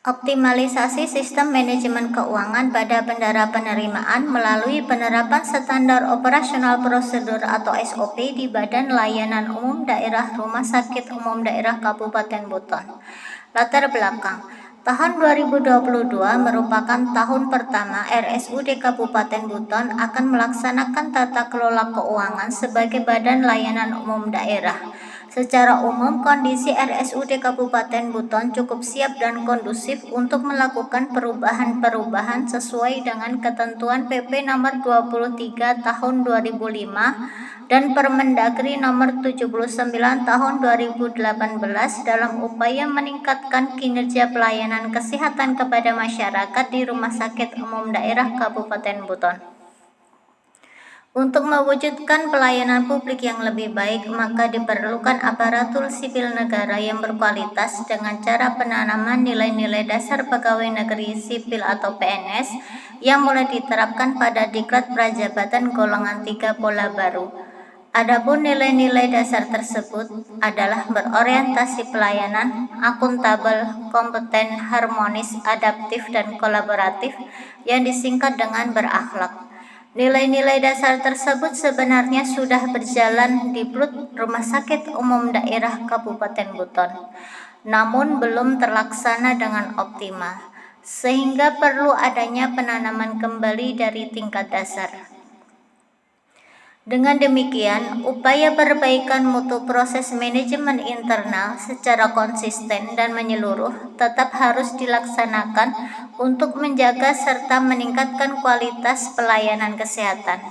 Optimalisasi sistem manajemen keuangan pada bendara penerimaan melalui penerapan standar operasional prosedur atau SOP di Badan Layanan Umum Daerah Rumah Sakit Umum Daerah Kabupaten Buton. Latar belakang. Tahun 2022 merupakan tahun pertama RSUD Kabupaten Buton akan melaksanakan tata kelola keuangan sebagai Badan Layanan Umum Daerah. Secara umum, kondisi RSUD Kabupaten Buton cukup siap dan kondusif untuk melakukan perubahan-perubahan sesuai dengan ketentuan PP Nomor 23 Tahun 2005 dan Permendagri Nomor 79 Tahun 2018 dalam upaya meningkatkan kinerja pelayanan kesehatan kepada masyarakat di Rumah Sakit Umum Daerah Kabupaten Buton. Untuk mewujudkan pelayanan publik yang lebih baik, maka diperlukan aparatur sipil negara yang berkualitas dengan cara penanaman nilai-nilai dasar pegawai negeri sipil atau PNS yang mulai diterapkan pada Diklat Prajabatan Golongan 3 Pola Baru. Adapun nilai-nilai dasar tersebut adalah berorientasi pelayanan, akuntabel, kompeten, harmonis, adaptif, dan kolaboratif yang disingkat dengan berakhlak. Nilai-nilai dasar tersebut sebenarnya sudah berjalan di PLUT Rumah Sakit Umum Daerah Kabupaten Buton, namun belum terlaksana dengan optimal, sehingga perlu adanya penanaman kembali dari tingkat dasar. Dengan demikian, upaya perbaikan mutu proses manajemen internal secara konsisten dan menyeluruh tetap harus dilaksanakan untuk menjaga serta meningkatkan kualitas pelayanan kesehatan.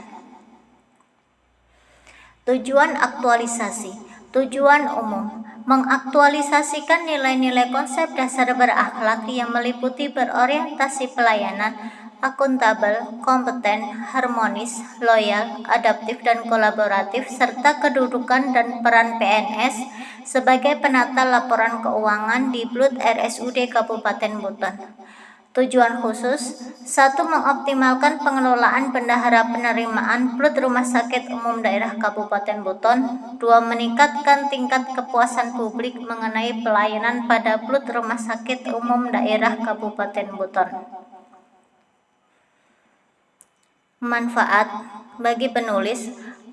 Tujuan aktualisasi. Tujuan umum: mengaktualisasikan nilai-nilai konsep dasar berakhlak yang meliputi berorientasi pelayanan, akuntabel, kompeten, harmonis, loyal, adaptif, dan kolaboratif, serta kedudukan dan peran PNS sebagai penata laporan keuangan di PLUT RSUD Kabupaten Buton. Tujuan khusus: 1. Mengoptimalkan pengelolaan bendahara penerimaan PLUT Rumah Sakit Umum Daerah Kabupaten Buton. 2. Meningkatkan tingkat kepuasan publik mengenai pelayanan pada PLUT Rumah Sakit Umum Daerah Kabupaten Buton. Manfaat bagi penulis: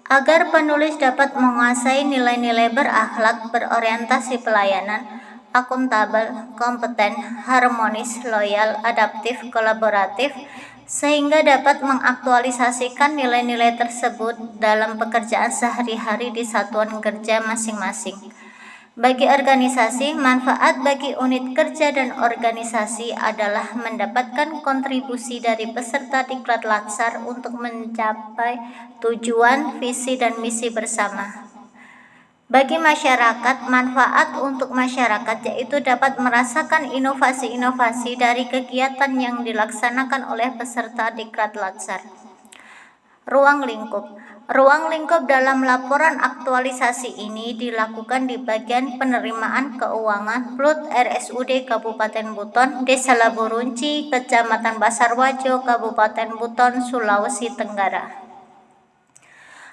agar penulis dapat menguasai nilai-nilai berakhlak, berorientasi pelayanan, akuntabel, kompeten, harmonis, loyal, adaptif, kolaboratif, sehingga dapat mengaktualisasikan nilai-nilai tersebut dalam pekerjaan sehari-hari di satuan kerja masing-masing. Bagi organisasi, manfaat bagi unit kerja dan organisasi adalah mendapatkan kontribusi dari peserta Diklat Latsar untuk mencapai tujuan, visi, dan misi bersama. Bagi masyarakat, manfaat untuk masyarakat yaitu dapat merasakan inovasi-inovasi dari kegiatan yang dilaksanakan oleh peserta Diklat Latsar. Ruang lingkup. Ruang lingkup dalam laporan aktualisasi ini dilakukan di bagian penerimaan keuangan PLUT RSUD Kabupaten Buton, Desa Laburunci, Kecamatan Basarwajo, Kabupaten Buton, Sulawesi Tenggara.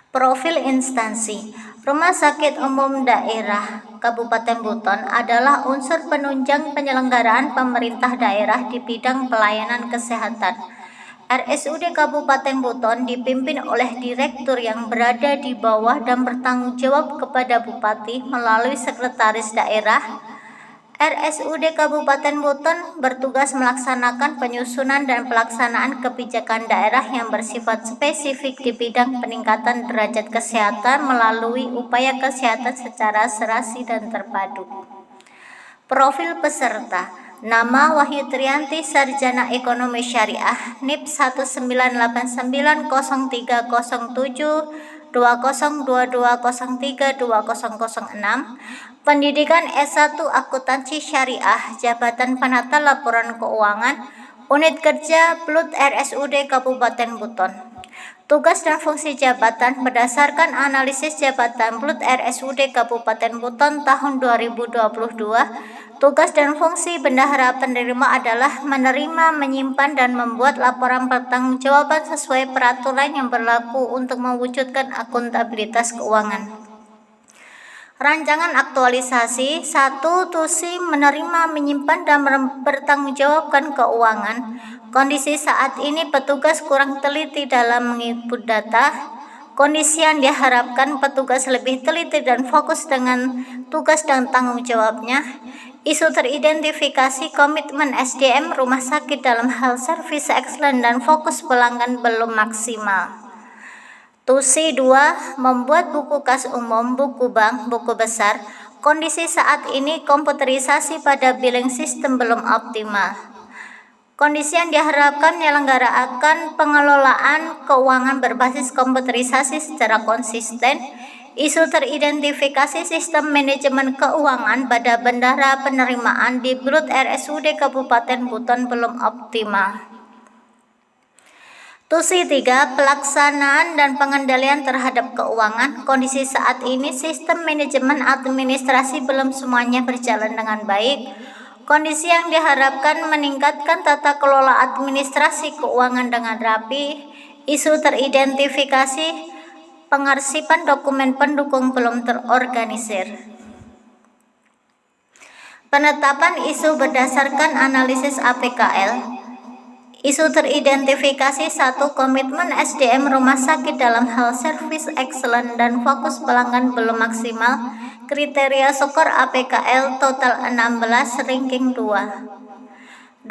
Profil instansi. Rumah Sakit Umum Daerah Kabupaten Buton adalah unsur penunjang penyelenggaraan pemerintah daerah di bidang pelayanan kesehatan. RSUD Kabupaten Buton dipimpin oleh direktur yang berada di bawah dan bertanggung jawab kepada Bupati melalui sekretaris daerah. RSUD Kabupaten Buton bertugas melaksanakan penyusunan dan pelaksanaan kebijakan daerah yang bersifat spesifik di bidang peningkatan derajat kesehatan melalui upaya kesehatan secara serasi dan terpadu. Profil peserta. Nama: Wahyu Trianti, Sarjana Ekonomi Syariah, NIP 19893072022032006, pendidikan S1 Akuntansi Syariah, Jabatan Penata Laporan Keuangan, Unit Kerja PLUT RSUD Kabupaten Buton. Tugas dan fungsi jabatan berdasarkan analisis jabatan PLUT RSUD Kabupaten Buton tahun 2022. Tugas dan fungsi bendahara penerima adalah menerima, menyimpan, dan membuat laporan pertanggungjawaban sesuai peraturan yang berlaku untuk mewujudkan akuntabilitas keuangan. Rancangan aktualisasi 1. TUSI menerima, menyimpan, dan bertanggungjawabkan keuangan. Kondisi saat ini petugas kurang teliti dalam menginput data. Kondisi yang diharapkan petugas lebih teliti dan fokus dengan tugas dan tanggung jawabnya. Isu teridentifikasi komitmen SDM rumah sakit dalam hal service excellence dan fokus pelanggan belum maksimal. TUSI 2. Membuat buku kas umum, buku bank, buku besar. Kondisi saat ini komputerisasi pada billing system belum optimal. Kondisi yang diharapkan menyelenggarakan pengelolaan keuangan berbasis komputerisasi secara konsisten. Isu teridentifikasi sistem manajemen keuangan pada bendara penerimaan di Brut RSUD Kabupaten Buton belum optimal. TUSI 3. Pelaksanaan dan pengendalian terhadap keuangan. Kondisi saat ini sistem manajemen administrasi belum semuanya berjalan dengan baik. Kondisi yang diharapkan meningkatkan tata kelola administrasi keuangan dengan rapi. Isu teridentifikasi pengarsipan dokumen pendukung belum terorganisir. Penetapan isu berdasarkan analisis APKL. Isu teridentifikasi 1. Komitmen SDM rumah sakit dalam hal service excellence dan fokus pelanggan belum maksimal. Kriteria skor APKL total 16, ranking 2.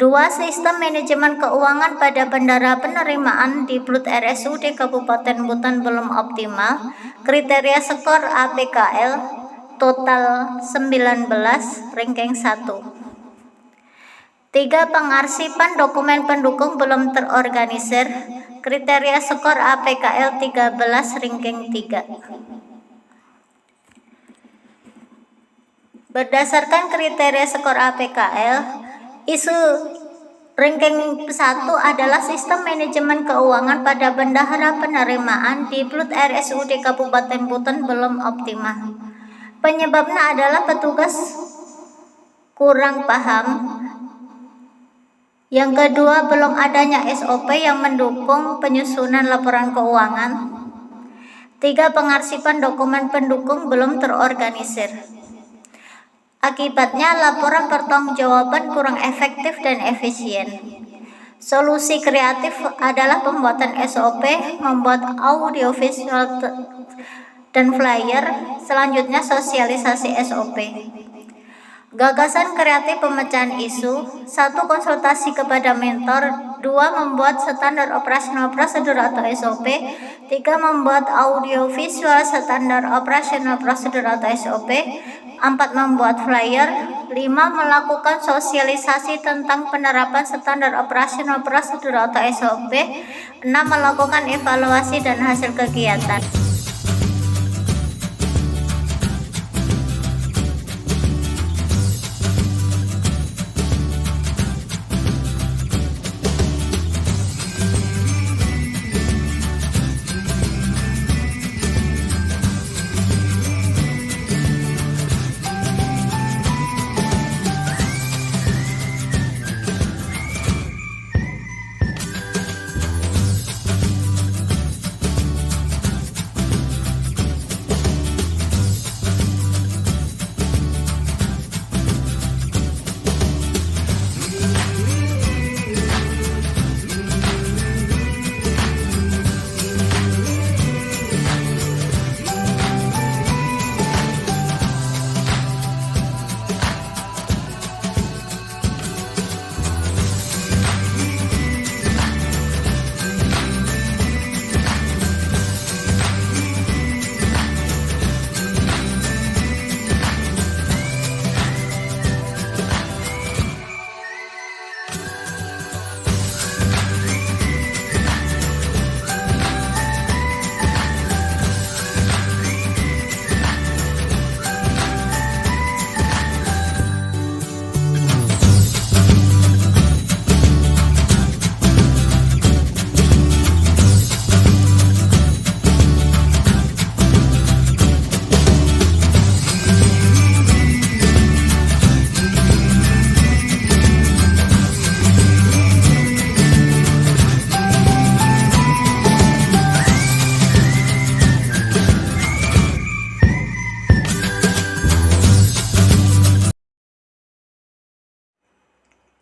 2. Sistem manajemen keuangan pada bendara penerimaan di Brut RSUD Kabupaten Buton belum optimal. Kriteria skor APKL total 19, ranking 1. 3. Pengarsipan dokumen pendukung belum terorganisir. Kriteria skor APKL 13, ranking 3. Berdasarkan kriteria skor APKL, isu ranking 1 adalah sistem manajemen keuangan pada bendahara penerimaan di Brut RSUD Kabupaten Buton belum optimal. Penyebabnya adalah petugas kurang paham. Yang kedua, belum adanya SOP yang mendukung penyusunan laporan keuangan. 3. Pengarsipan dokumen pendukung belum terorganisir. Akibatnya, laporan pertanggungjawaban kurang efektif dan efisien. Solusi kreatif adalah pembuatan SOP, membuat audiovisual dan flyer, selanjutnya sosialisasi SOP. Gagasan kreatif pemecahan isu. 1. Konsultasi kepada mentor. 2. Membuat standar operasional prosedur atau SOP. 3. Membuat audiovisual standar operasional prosedur atau SOP. 4. Membuat flyer. 5. Melakukan sosialisasi tentang penerapan standar operasional prosedur atau SOP. 6. Melakukan evaluasi dan hasil kegiatan.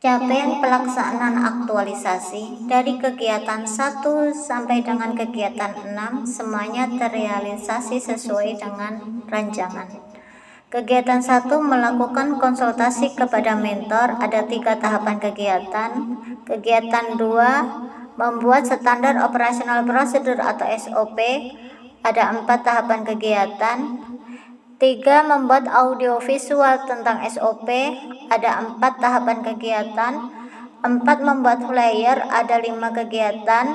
Capaian pelaksanaan aktualisasi dari kegiatan 1 sampai dengan kegiatan 6 semuanya terrealisasi sesuai dengan rancangan. Kegiatan 1 melakukan konsultasi kepada mentor, ada 3 tahapan kegiatan. Kegiatan 2 membuat standar operasional prosedur atau SOP, ada 4 tahapan kegiatan. 3 membuat audio visual tentang SOP, ada 4 tahapan kegiatan. 4 membuat flyer, ada 5 kegiatan.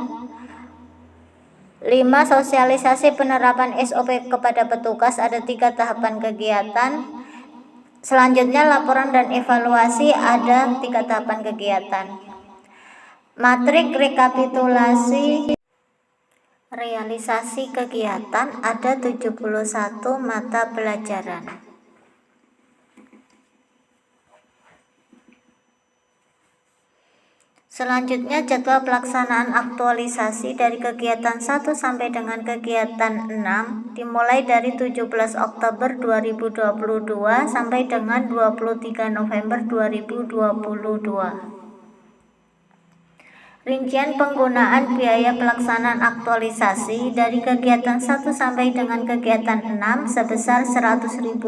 5 sosialisasi penerapan SOP kepada petugas, ada 3 tahapan kegiatan. Selanjutnya laporan dan evaluasi, ada 3 tahapan kegiatan. Matrik rekapitulasi realisasi kegiatan, ada 71 mata pelajaran. Selanjutnya jadwal pelaksanaan aktualisasi dari kegiatan 1 sampai dengan kegiatan 6 dimulai dari 17 Oktober 2022 sampai dengan 23 November 2022. Rincian penggunaan biaya pelaksanaan aktualisasi dari kegiatan 1 sampai dengan kegiatan 6 sebesar Rp100.000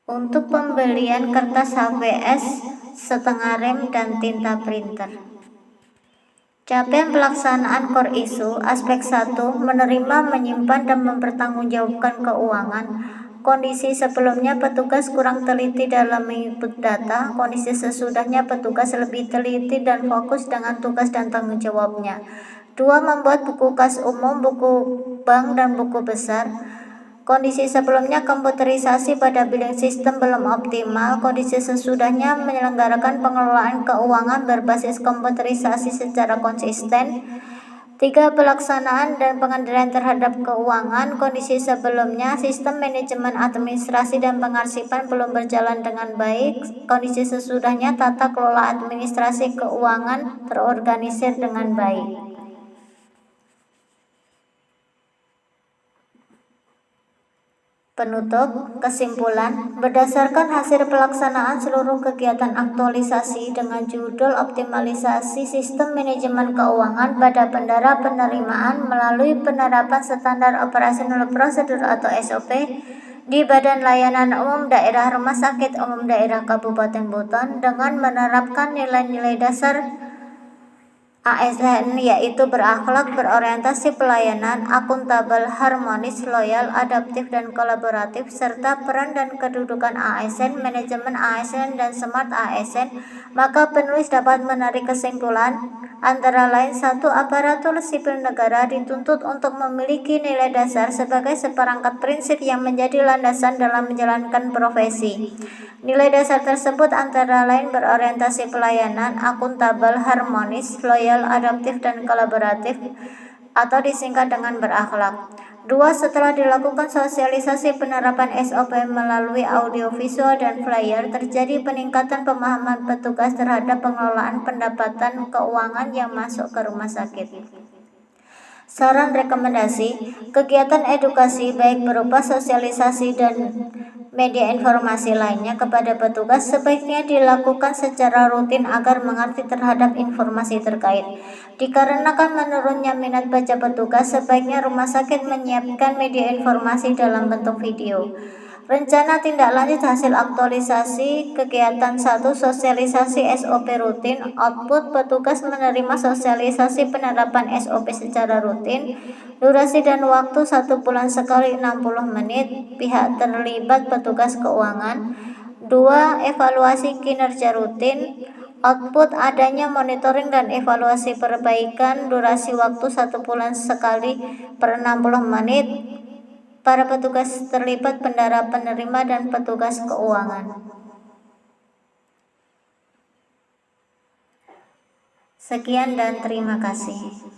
untuk pembelian kertas HVS setengah rem dan tinta printer. Capaian pelaksanaan core issue aspek 1 menerima, menyimpan, dan mempertanggungjawabkan keuangan. Kondisi sebelumnya petugas kurang teliti dalam input data, kondisi sesudahnya petugas lebih teliti dan fokus dengan tugas dan tanggung jawabnya. 2. Membuat buku kas umum, buku bank, dan buku besar. Kondisi sebelumnya komputerisasi pada billing system belum optimal, kondisi sesudahnya menyelenggarakan pengelolaan keuangan berbasis komputerisasi secara konsisten. 3. Pelaksanaan dan pengendalian terhadap keuangan. Kondisi sebelumnya sistem manajemen administrasi dan pengarsipan belum berjalan dengan baik, kondisi sesudahnya tata kelola administrasi keuangan terorganisir dengan baik. Penutup, kesimpulan, berdasarkan hasil pelaksanaan seluruh kegiatan aktualisasi dengan judul optimalisasi sistem manajemen keuangan pada bendara penerimaan melalui penerapan standar operasional prosedur atau SOP di Badan Layanan Umum Daerah Rumah Sakit Umum Daerah Kabupaten Buton dengan menerapkan nilai-nilai dasar ASN, yaitu berakhlak, berorientasi pelayanan, akuntabel, harmonis, loyal, adaptif, dan kolaboratif, serta peran dan kedudukan ASN, manajemen ASN, dan smart ASN, maka penulis dapat menarik kesimpulan antara lain 1. Aparatur sipil negara dituntut untuk memiliki nilai dasar sebagai seperangkat prinsip yang menjadi landasan dalam menjalankan profesi. Nilai dasar tersebut antara lain berorientasi pelayanan, akuntabel, harmonis, loyal, adaptif, dan kolaboratif, atau disingkat dengan berakhlak. 2. Setelah dilakukan sosialisasi penerapan SOP melalui audio visual dan flyer, terjadi peningkatan pemahaman petugas terhadap pengelolaan pendapatan keuangan yang masuk ke rumah sakit. Saran rekomendasi, kegiatan edukasi baik berupa sosialisasi dan media informasi lainnya kepada petugas sebaiknya dilakukan secara rutin agar mengerti terhadap informasi terkait. Dikarenakan menurunnya minat baca petugas, sebaiknya rumah sakit menyiapkan media informasi dalam bentuk video. Rencana tindak lanjut hasil aktualisasi kegiatan 1. Sosialisasi SOP rutin. Output, petugas menerima sosialisasi penerapan SOP secara rutin. Durasi dan waktu 1 bulan sekali 60 menit. Pihak terlibat petugas keuangan. 2. Evaluasi kinerja rutin. Output, adanya monitoring dan evaluasi perbaikan. Durasi waktu 1 bulan sekali per 60 menit. Para petugas terlibat, bendara penerima, dan petugas keuangan. Sekian dan terima kasih.